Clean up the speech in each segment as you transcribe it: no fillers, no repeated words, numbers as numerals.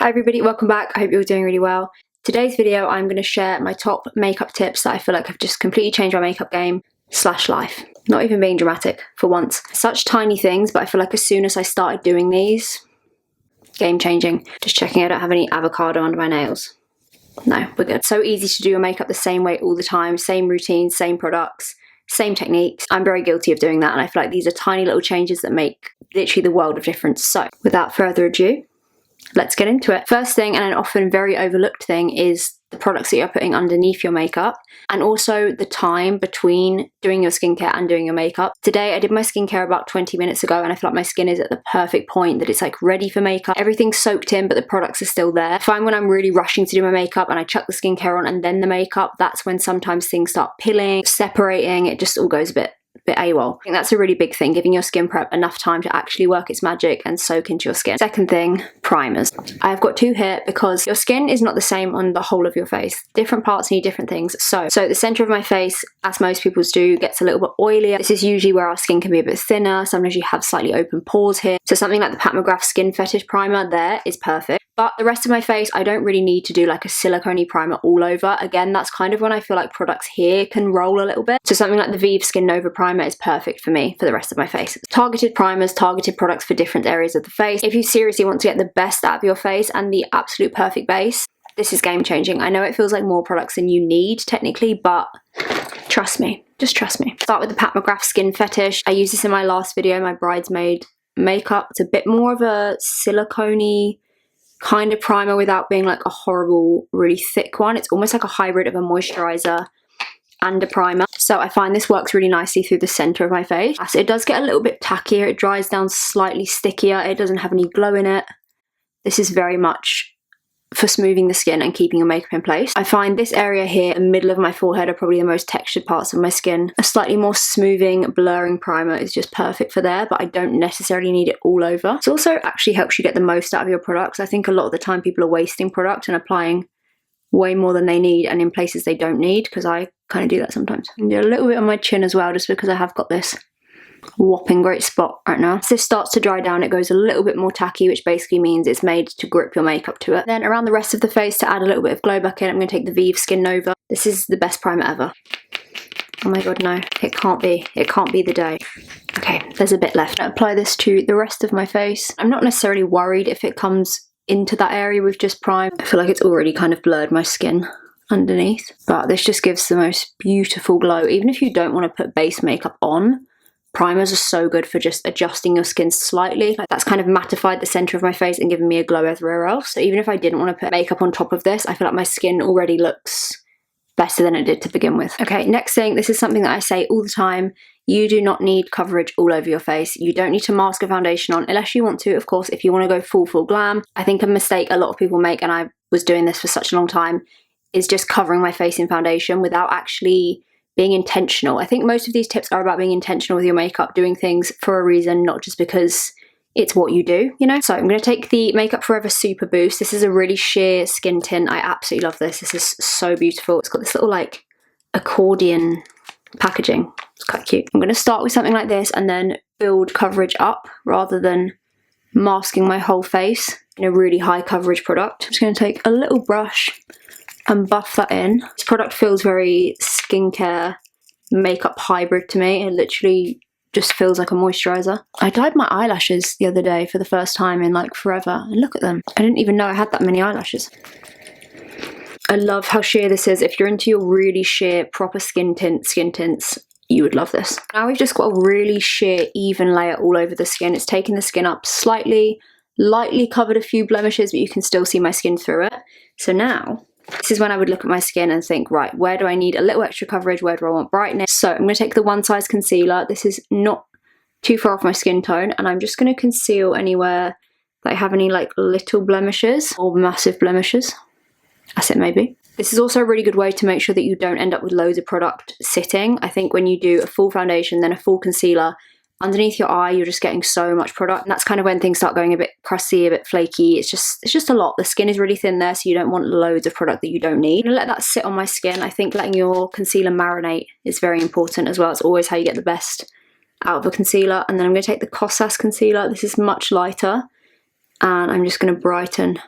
Hi everybody, welcome back. I hope you're doing really well. Today's video I'm going to share my top makeup tips that I feel like have just completely changed my makeup game / life. Not even being dramatic for once. Such tiny things, but I feel like as soon as I started doing these, game changing. Just checking I don't have any avocado under my nails. No, we're good. So easy to do your makeup the same way all the time, same routines, same products, same techniques. I'm very guilty of doing that, and I feel like these are tiny little changes that make literally the world of difference. So without further ado, let's get into it. First thing, and an often very overlooked thing, is the products that you're putting underneath your makeup, and also the time between doing your skincare and doing your makeup. Today I did my skincare about 20 minutes ago, and I feel like my skin is at the perfect point that it's like ready for makeup. Everything's soaked in, but the products are still there. I find when I'm really rushing to do my makeup and I chuck the skincare on and then the makeup, that's when sometimes things start pilling, separating, it just all goes a bit AWOL. I think that's a really big thing, giving your skin prep enough time to actually work its magic and soak into your skin. Second thing, primers. I've got two here because your skin is not the same on the whole of your face. Different parts need different things. So the center of my face, as most people's do, gets a little bit oilier. This is usually where our skin can be a bit thinner. Sometimes you have slightly open pores here. So something like the Pat McGrath Skin Fetish Primer there is perfect. But the rest of my face, I don't really need to do like a silicone primer all over. Again, that's kind of when I feel like products here can roll a little bit. So something like the Vive Skin Nova Primer is perfect for me for the rest of my face. Targeted primers, targeted products for different areas of the face. If you seriously want to get the best out of your face and the absolute perfect base, this is game changing. I know it feels like more products than you need technically, but trust me, just trust me. Start with the Pat McGrath Skin Fetish. I used this in my last video, my bridesmaid makeup. It's a bit more of a silicone-y kind of primer without being like a horrible, really thick one. It's almost like a hybrid of a moisturizer and a primer. So I find this works really nicely through the center of my face. It does get a little bit tackier. It dries down slightly stickier. It doesn't have any glow in it. This is very much for smoothing the skin and keeping your makeup in place. I find this area here, the middle of my forehead, are probably the most textured parts of my skin. A slightly more smoothing, blurring primer is just perfect for there, but I don't necessarily need it all over. It also actually helps you get the most out of your products. I think a lot of the time people are wasting product and applying way more than they need and in places they don't need, because I kind of do that sometimes. And do a little bit on my chin as well, just because I have got this whopping great spot right now. As this starts to dry down, it goes a little bit more tacky, which basically means it's made to grip your makeup to it. Then around the rest of the face, to add a little bit of glow back in, I'm going to take the Vive Skin Nova. This is the best primer ever. Oh my god, no, it can't be. It can't be the day. Okay, there's a bit left. I apply this to the rest of my face. I'm not necessarily worried if it comes into that area we've just primed. I feel like it's already kind of blurred my skin underneath, but this just gives the most beautiful glow. Even if you don't want to put base makeup on, primers are so good for just adjusting your skin slightly. Like, that's kind of mattified the center of my face and given me a glow everywhere else. So even if I didn't want to put makeup on top of this, I feel like my skin already looks better than it did to begin with. Okay, next thing, this is something that I say all the time. You do not need coverage all over your face. You don't need to mask a foundation on unless you want to, of course, if you want to go full glam. I think a mistake a lot of people make, and I was doing this for such a long time, is just covering my face in foundation without actually being intentional. I think most of these tips are about being intentional with your makeup, doing things for a reason, not just because it's what you do, you know? So I'm going to take the Makeup Forever Super Boost. This is a really sheer skin tint. I absolutely love this. This is so beautiful. It's got this little like accordion packaging. It's quite cute. I'm going to start with something like this and then build coverage up rather than masking my whole face in a really high coverage product. I'm just going to take a little brush and buff that in. This product feels very skincare makeup hybrid to me. It literally just feels like a moisturizer. I dyed my eyelashes the other day for the first time in like forever, and look at them. I didn't even know I had that many eyelashes. I love how sheer this is. If you're into your really sheer proper skin tints, you would love this. Now we've just got a really sheer even layer all over the skin. It's taken the skin up slightly, lightly covered a few blemishes, but you can still see my skin through it. So now, this is when I would look at my skin and think, right, where do I need a little extra coverage? Where do I want brightness? So I'm going to take the One Size Concealer. This is not too far off my skin tone, and I'm just going to conceal anywhere that I have any like little blemishes or massive blemishes, as it may be. This is also a really good way to make sure that you don't end up with loads of product sitting. I think when you do a full foundation, then a full concealer, underneath your eye, you're just getting so much product, and that's kind of when things start going a bit crusty, a bit flaky. It's just a lot. The skin is really thin there, so you don't want loads of product that you don't need. I'm gonna let that sit on my skin. I think letting your concealer marinate is very important as well. It's always how you get the best out of a concealer. And then I'm gonna take the Kosas concealer. This is much lighter, and I'm just gonna brighten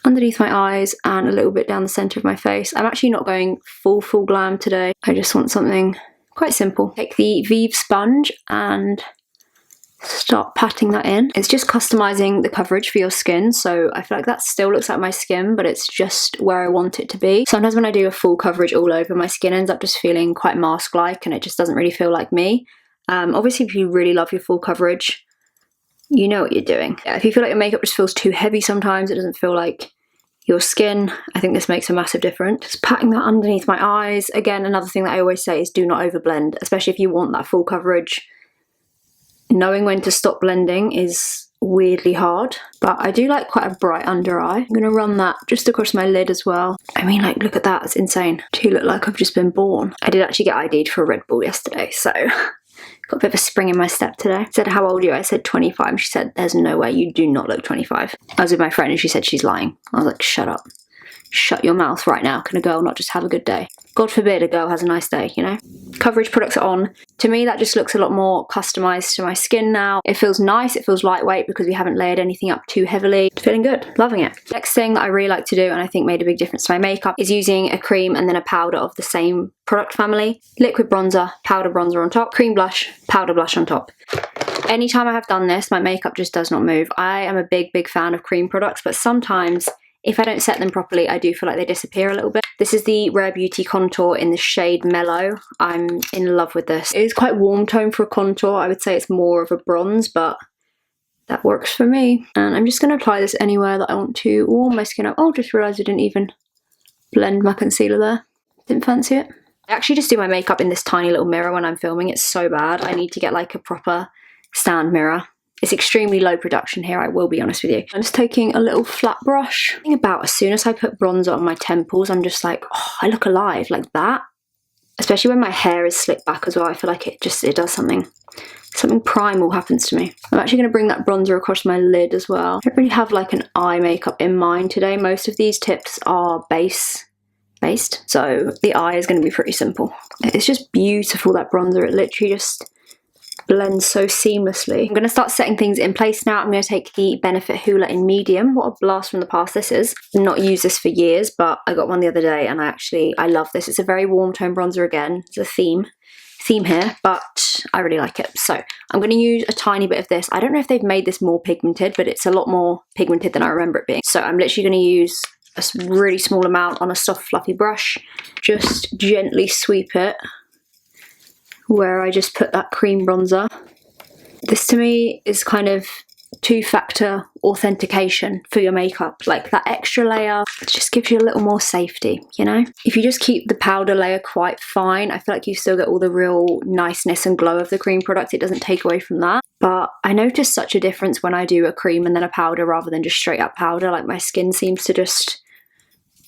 underneath my eyes and a little bit down the centre of my face. I'm actually not going full glam today. I just want something quite simple. Take the Vive sponge and start patting that in. It's just customizing the coverage for your skin, so I feel like that still looks like my skin, but it's just where I want it to be. Sometimes when I do a full coverage all over, my skin ends up just feeling quite mask-like and it just doesn't really feel like me. Obviously, if you really love your full coverage, you know what you're doing. Yeah, if you feel like your makeup just feels too heavy sometimes, it doesn't feel like your skin, I think this makes a massive difference. Just patting that underneath my eyes. Again, another thing that I always say is do not overblend, especially if you want that full coverage. Knowing when to stop blending is weirdly hard, but I do like quite a bright under eye. I'm gonna run that just across my lid as well. I mean, like, look at that, it's insane. Do look like I've just been born. I did actually get ID'd for a Red Bull yesterday, so got a bit of a spring in my step today. I said, how old are you? I said 25. She said, there's no way, you do not look 25. I was with my friend and she said she's lying. I was like, shut up. Shut your mouth right now. Can a girl not just have a good day? God forbid a girl has a nice day, you know? Coverage products are on. To me, that just looks a lot more customized to my skin now. It feels nice, it feels lightweight because we haven't layered anything up too heavily. It's feeling good, loving it. Next thing that I really like to do, and I think made a big difference to my makeup, is using a cream and then a powder of the same product family. Liquid bronzer, powder bronzer on top, cream blush, powder blush on top. Anytime I have done this, my makeup just does not move. I am a big fan of cream products, but sometimes if I don't set them properly, I do feel like they disappear a little bit. This is the Rare Beauty contour in the shade Mellow. I'm in love with this. It is quite warm tone for a contour. I would say it's more of a bronze, but that works for me. And I'm just going to apply this anywhere that I want to warm my skin up. Oh, just realised I didn't even blend my concealer there. Didn't fancy it. I actually just do my makeup in this tiny little mirror when I'm filming. It's so bad. I need to get like a proper stand mirror. It's extremely low production here, I will be honest with you. I'm just taking a little flat brush. The thing about as soon as I put bronzer on my temples, I'm just like, oh, I look alive, like that. Especially when my hair is slicked back as well, I feel like it does something primal happens to me. I'm actually going to bring that bronzer across my lid as well. I don't really have like an eye makeup in mind today. Most of these tips are based, so the eye is going to be pretty simple. It's just beautiful, that bronzer. It literally just blends so seamlessly. I'm going to start setting things in place now. I'm going to take the Benefit Hoola in medium. What a blast from the past this is. I've not used this for years, but I got one the other day and I love this. It's a very warm tone bronzer again. It's a theme here, but I really like it. So I'm going to use a tiny bit of this. I don't know if they've made this more pigmented, but it's a lot more pigmented than I remember it being. So I'm literally going to use a really small amount on a soft fluffy brush. Just gently sweep it where I just put that cream bronzer. This to me is kind of two-factor authentication for your makeup. Like that extra layer just gives you a little more safety, you know? If you just keep the powder layer quite fine, I feel like you still get all the real niceness and glow of the cream product. It doesn't take away from that. But I notice such a difference when I do a cream and then a powder rather than just straight up powder. Like my skin seems to just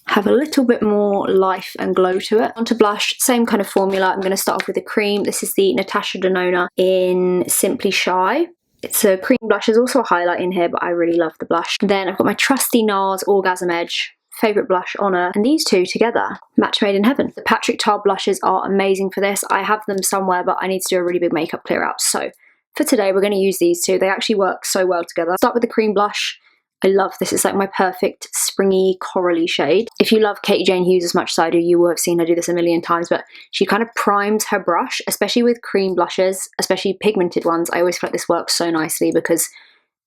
have a little bit more life and glow to it. Onto blush, same kind of formula. I'm going to start off with a cream. This is the Natasha Denona in Simply Shy. It's a cream blush. There's also a highlight in here, but I really love the blush. Then I've got my trusty NARS Orgasm Edge, favourite blush on earth. And these two together, match made in heaven. The Patrick Ta blushes are amazing for this. I have them somewhere, but I need to do a really big makeup clear out. So for today, we're going to use these two. They actually work so well together. Start with the cream blush. I love this. It's like my perfect springy corally shade. If you love Katie Jane Hughes as much as I do, you will have seen her do this a million times, but she kind of primes her brush, especially with cream blushes, especially pigmented ones. I always feel like this works so nicely because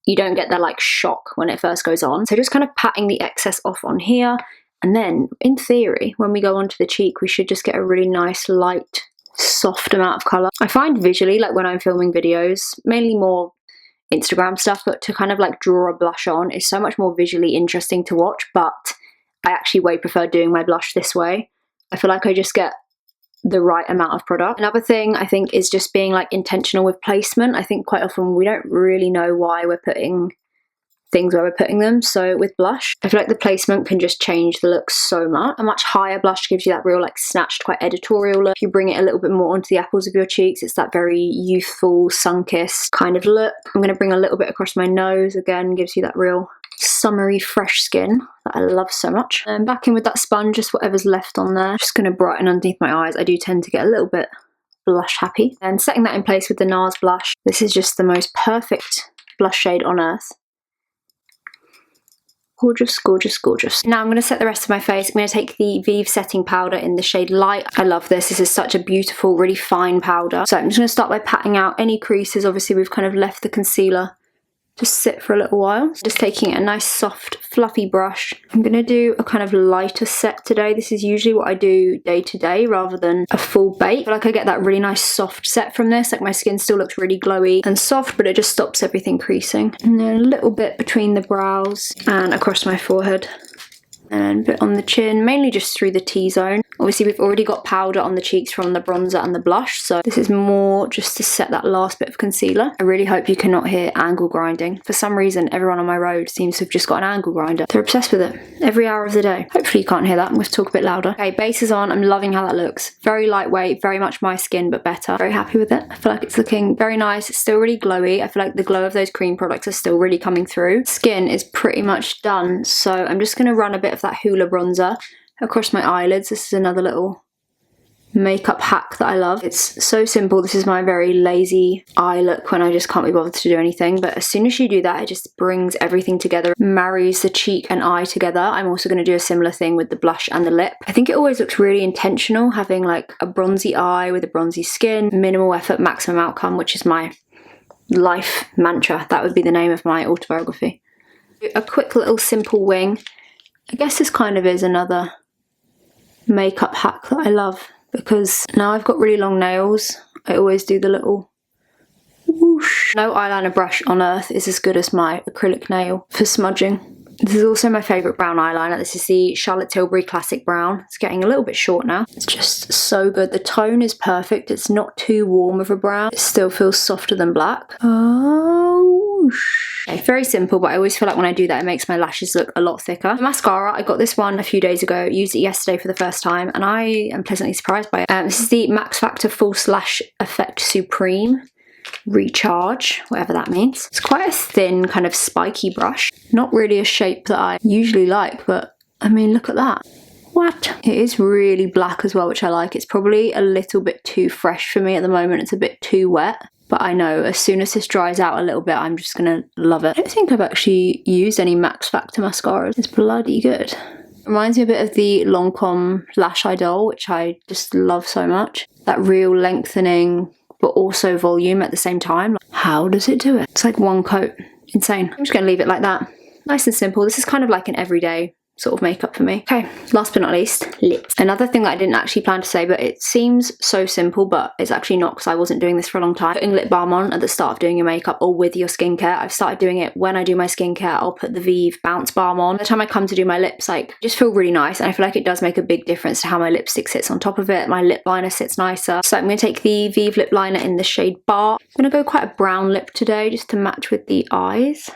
you don't get that like shock when it first goes on. So just kind of patting the excess off on here. And then in theory, when we go onto the cheek, we should just get a really nice light, soft amount of colour. I find visually, like when I'm filming videos, mainly more Instagram stuff, but to kind of like draw a blush on is so much more visually interesting to watch, but I actually way prefer doing my blush this way. I feel like I just get the right amount of product. Another thing I think is just being like intentional with placement. I think quite often we don't really know why we're putting things where we're putting them. So with blush, I feel like the placement can just change the look so much. A much higher blush gives you that real like snatched, quite editorial look. If you bring it a little bit more onto the apples of your cheeks, it's that very youthful, sun-kissed kind of look. I'm going to bring a little bit across my nose, again, gives you that real summery, fresh skin that I love so much. And back in with that sponge, just whatever's left on there. Just going to brighten underneath my eyes. I do tend to get a little bit blush happy. And setting that in place with the NARS blush. This is just the most perfect blush shade on earth. Gorgeous, gorgeous, gorgeous. Now I'm going to set the rest of my face. I'm going to take the Vive setting powder in the shade Light. I love this. This is such a beautiful, really fine powder. So I'm just going to start by patting out any creases. Obviously we've kind of left the concealer just sit for a little while. Just taking a nice soft fluffy brush. I'm going to do a kind of lighter set today. This is usually what I do day to day rather than a full bake. I feel like I get that really nice soft set from this. Like my skin still looks really glowy and soft, but it just stops everything creasing. And then a little bit between the brows and across my forehead. And a bit on the chin, mainly just through the T-zone. Obviously we've already got powder on the cheeks from the bronzer and the blush, so this is more just to set that last bit of concealer. I really hope you cannot hear angle grinding. For some reason, everyone on my road seems to have just got an angle grinder. They're obsessed with it every hour of the day. Hopefully you can't hear that. I'm going to talk a bit louder. Okay, base is on. I'm loving how that looks. Very lightweight, very much my skin, but better. Very happy with it. I feel like it's looking very nice. It's still really glowy. I feel like the glow of those cream products are still really coming through. Skin is pretty much done, so I'm just going to run a bit of that Hoola bronzer across my eyelids. This is another little makeup hack that I love. It's so simple. This is my very lazy eye look when I just can't be bothered to do anything, but as soon as you do that, it just brings everything together, marries the cheek and eye together. I'm also going to do a similar thing with the blush and the lip. I think it always looks really intentional having like a bronzy eye with a bronzy skin. Minimal effort, maximum outcome, which is my life mantra. That would be the name of my autobiography. A quick little simple wing. I guess this kind of is another makeup hack that I love, because now I've got really long nails, I always do the little whoosh. No eyeliner brush on earth is as good as my acrylic nail for smudging. This is also my favourite brown eyeliner. This is the Charlotte Tilbury Classic Brown. It's getting a little bit short now. It's just so good. The tone is perfect. It's not too warm of a brown. It still feels softer than black. Oh, okay, very simple, but I always feel like when I do that, it makes my lashes look a lot thicker. The mascara, I got this one a few days ago, used it yesterday for the first time, and I am pleasantly surprised by it. This is the Max Factor False Lash Effect Supreme Recharge, whatever that means. It's quite a thin, kind of spiky brush. Not really a shape that I usually like, but I mean, look at that. What? It is really black as well, which I like. It's probably a little bit too fresh for me at the moment. It's a bit too wet. But I know as soon as this dries out a little bit, I'm just gonna love it. I don't think I've actually used any Max Factor mascara. It's bloody good. Reminds me a bit of the Lancome Lash Idol, which I just love so much. That real lengthening, but also volume at the same time. How does it do it? It's like one coat. Insane. I'm just gonna leave it like that. Nice and simple. This is kind of like an everyday sort of makeup for me. Okay, last but not least, lips. Another thing that I didn't actually plan to say, but it seems so simple, but it's actually not, because I wasn't doing this for a long time. Putting lip balm on at the start of doing your makeup or with your skincare. I've started doing it when I do my skincare. I'll put the Vive Bounce Balm on. By the time I come to do my lips, like, just feel really nice, and I feel like it does make a big difference to how my lipstick sits on top of it. My lip liner sits nicer. So I'm going to take the Vive lip liner in the shade Bar. I'm going to go quite a brown lip today, just to match with the eyes,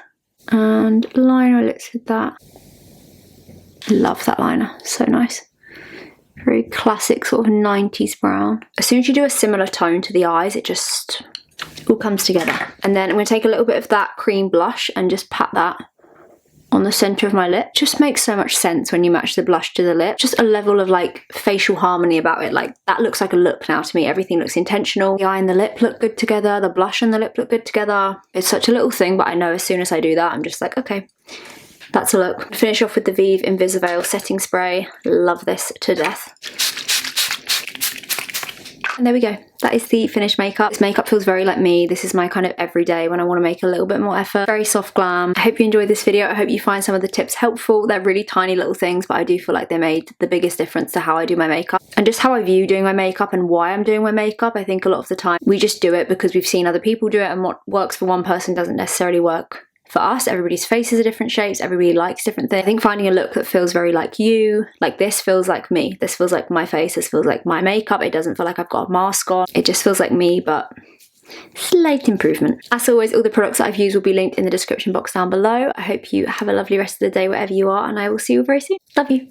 and line my lips with that. Love that liner, so nice. Very classic sort of 90s brown. As soon as you do a similar tone to the eyes, it just all comes together. And then I'm going to take a little bit of that cream blush and just pat that on the centre of my lip. Just makes so much sense when you match the blush to the lip. Just a level of like facial harmony about it. Like, that looks like a look now to me. Everything looks intentional. The eye and the lip look good together. The blush and the lip look good together. It's such a little thing, but I know as soon as I do that, I'm just like, okay. That's a look. Finish off with the Vive Invisiveil setting spray. Love this to death. And there we go. That is the finished makeup. This makeup feels very like me. This is my kind of everyday when I want to make a little bit more effort. Very soft glam. I hope you enjoyed this video. I hope you find some of the tips helpful. They're really tiny little things, but I do feel like they made the biggest difference to how I do my makeup and just how I view doing my makeup and why I'm doing my makeup. I think a lot of the time we just do it because we've seen other people do it, and what works for one person doesn't necessarily work for us. Everybody's faces are different shapes, everybody likes different things. I think finding a look that feels very like you, like this feels like me, this feels like my face, this feels like my makeup, it doesn't feel like I've got a mask on, it just feels like me, but slight improvement. As always, all the products that I've used will be linked in the description box down below. I hope you have a lovely rest of the day wherever you are, and I will see you very soon. Love you.